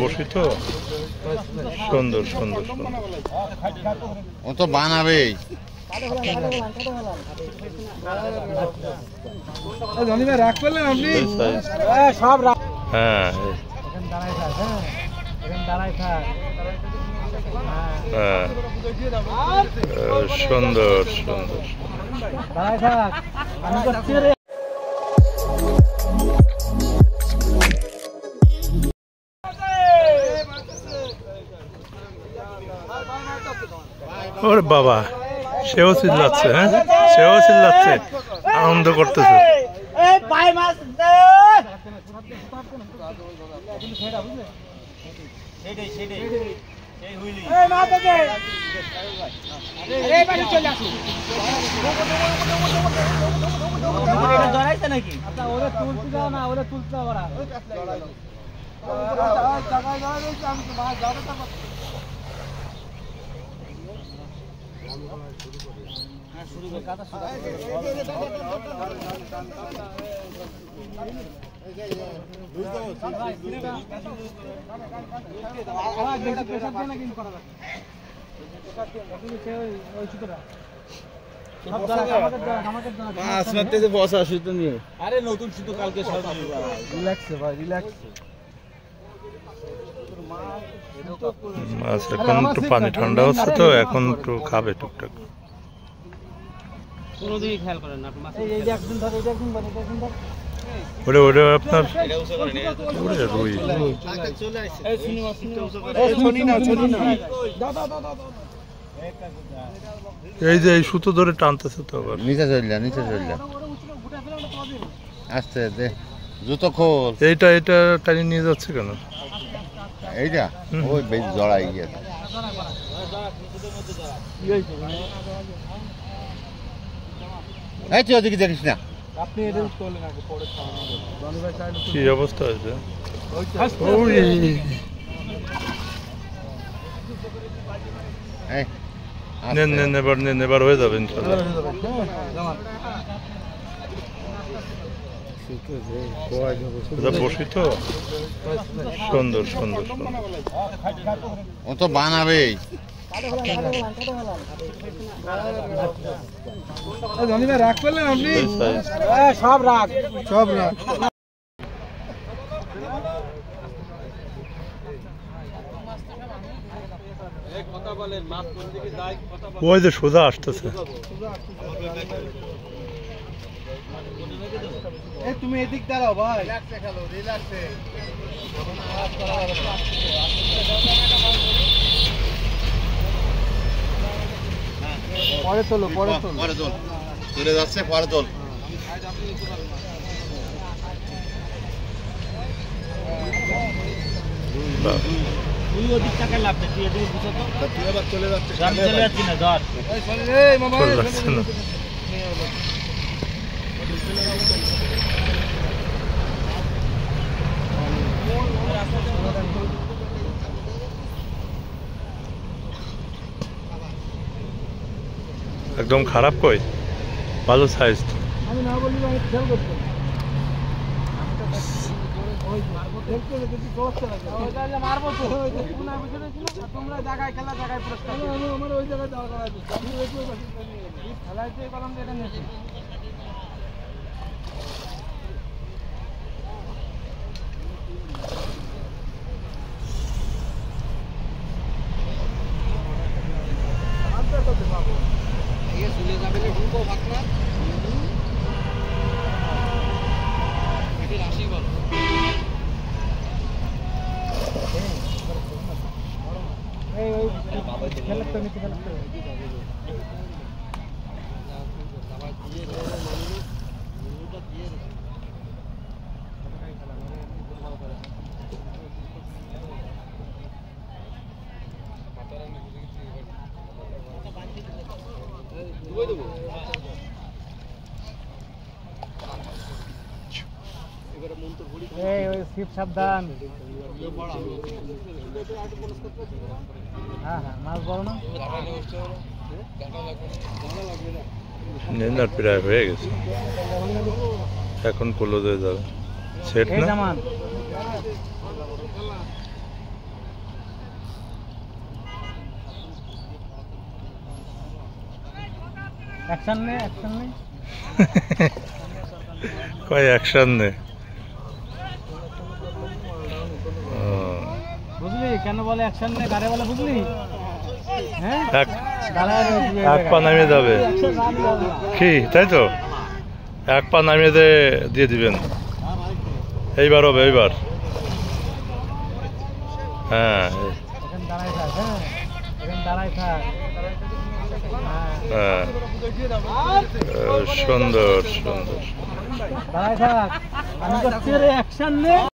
বসি তো সুন্দর সুন্দর সুন্দর ও তো বানাবেই। রাগ করলেন আপনি সব হ্যাঁ হ্যাঁ সুন্দর সুন্দর ওরে বাবা সেও চিল্লাচ্ছে, হ্যাঁ সেও চিল্লাচ্ছে, আনন্দ করতেছে। আরে নতুন শুধু কালকে রিল্যাক্সে ভাই রিল্যাক্সে। এখন একটু পানি ঠান্ডা হচ্ছে তো এখন একটু খাবে টুকটাক। ওরে ওরে আপনার রুই এই যে এই সুতো ধরে টানতেছে তো আবার নিচে চললা নিচে চললা আস্তে দে জুতো খোল। এইটা এটা টানি নিয়ে যাচ্ছে কেন? এইটা ওই বেশ জড়াই গিয়েছে। এই তুই ওদিকে দেখিস না। কি অবস্থা হয়েছে? নেবার হয়ে যাবে ইনশাল্লাহ। বসি তো সুন্দর সুন্দর সুন্দর ও তো বানাবেই। রাগ করলেন আপনি সব রাগ সব রাগ। ওই যে সোজা আসতেছে। তুমি এদিক দাঁড়াও ভাই। পরে তোলো পরে তোল পরে তোল চলে যাচ্ছে পরে তোল। তুই ওদিক টাকা লাভ তুই এদিকে বুঝো তো তুই আবার চলে যাচ্ছিস। আমি চলে যাচ্ছি না ধর এই মামা একদম খারাপ কই ভালো সাইজ। আমি না বলি আমি খেয়াল করতে ওই মারবো দেখতে দেখতে চলছে না ওই জায়গায় মারবো তো ওই যে কোনা বুঝে ছিল তোমরা জায়গায় খেলা জায়গায় পুরস্কার আমি আমার ওই জায়গায় যাওয়া করা আছে আমি ওই খেলাইতে কলম এটা নেছি। সাবধান। হ্যাঁ হ্যাঁ মাছ বড় না নেনার প্রায় হয়ে গেছে এখন ক্লোজ হয়ে যাবে সেট না। অ্যাকশন নে, অ্যাকশন নে। কয় অ্যাকশন নে। বুঝলি কেন বলে অ্যাকশন নে, কারে বলে বুঝলি? হ্যাঁ এক পা নামিয়ে যাবে কি, তাই তো? এক পা নামিয়ে দিয়ে দিবেন। এইবার হবে, এইবার। হ্যাঁ হ্যাঁ, সুন্দর সুন্দর। দাঁড়ায় থাক, আমি করছি রে অ্যাকশন নে।